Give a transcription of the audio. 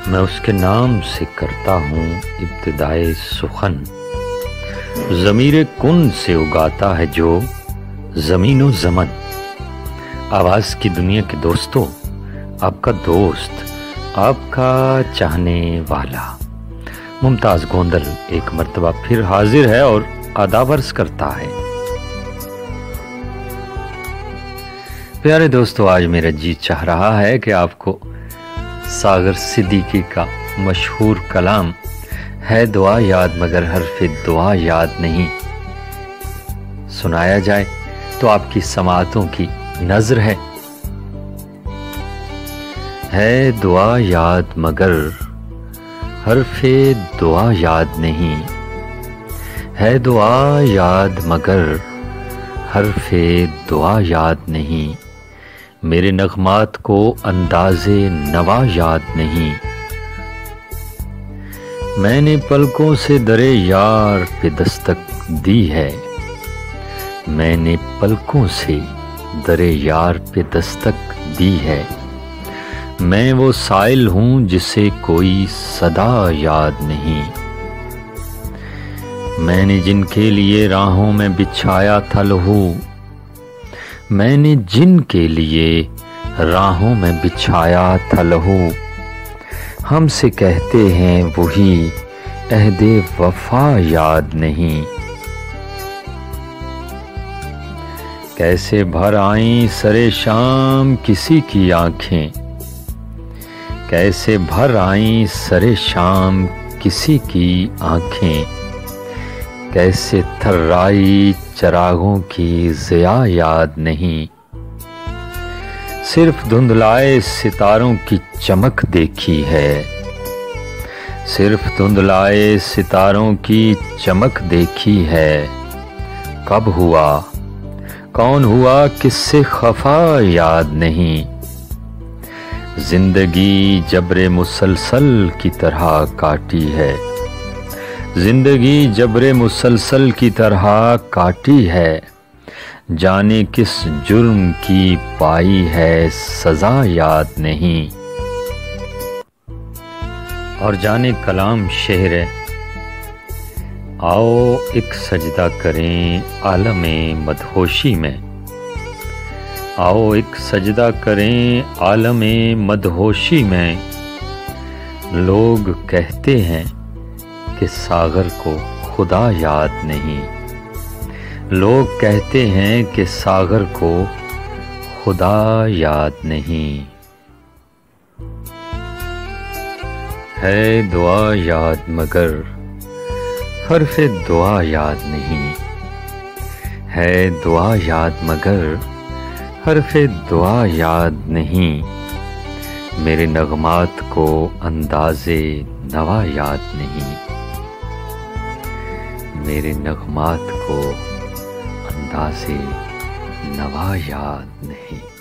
میں اس کے نام سے کرتا ہوں ابتدائے سخن، ضمیر کن سے اگاتا ہے جو زمین و زمن۔ آواز کی دنیا کے دوستوں، آپ کا دوست، آپ کا چاہنے والا ممتاز گوندل ایک مرتبہ پھر حاضر ہے اور آداب عرض کرتا ہے۔ پیارے دوستو، آج میرا جی چاہ رہا ہے کہ آپ کو ساغر صدیقی کا مشہور کلام ہے دعا یاد مگر حرف دعا یاد نہیں سنایا جائے، تو آپ کی سماعتوں کی نظر ہے دعا یاد مگر حرف دعا یاد نہیں، ہے دعا یاد مگر حرف دعا یاد نہیں، میرے نغمات کو انداز نوا یاد نہیں، میں نے پلکوں سے در یار پہ دستک دی ہے، میں نے پلکوں سے در یار پہ دستک دی ہے، میں وہ سائل ہوں جسے کوئی صدا یاد نہیں، میں نے جن کے لیے راہوں میں بچھایا تھا لہو، میں نے جن کے لیے راہوں میں بچھایا تھا لہو، ہم سے کہتے ہیں وہی عہد وفا یاد نہیں، کیسے بھر آئیں سر شام کسی کی آنکھیں، کیسے بھر آئیں سر شام کسی کی آنکھیں، کیسے تھرائی چراغوں کی ضیا یاد نہیں، صرف دھندلائے ستاروں کی چمک دیکھی ہے، صرف دھندلائے ستاروں کی چمک دیکھی ہے، کب ہوا کون ہوا کس سے خفا یاد نہیں، زندگی جبر مسلسل کی طرح کاٹی ہے، زندگی جبر مسلسل کی طرح کاٹی ہے، جانے کس جرم کی پائی ہے سزا یاد نہیں۔ اور جانے کلام شعر ہے، آؤ ایک سجدہ کریں عالم مدہوشی میں، آؤ ایک سجدہ کریں عالم مدہوشی میں، لوگ کہتے ہیں کہ ساغر کو خدا یاد نہیں، لوگ کہتے ہیں کہ ساغر کو خدا یاد نہیں، ہے دعا یاد مگر حرف دعا یاد نہیں، ہے دعا یاد مگر حرف دعا یاد نہیں، میرے نغمات کو انداز نوا یاد نہیں، میرے نغمات کو انداز نوا یاد نہیں۔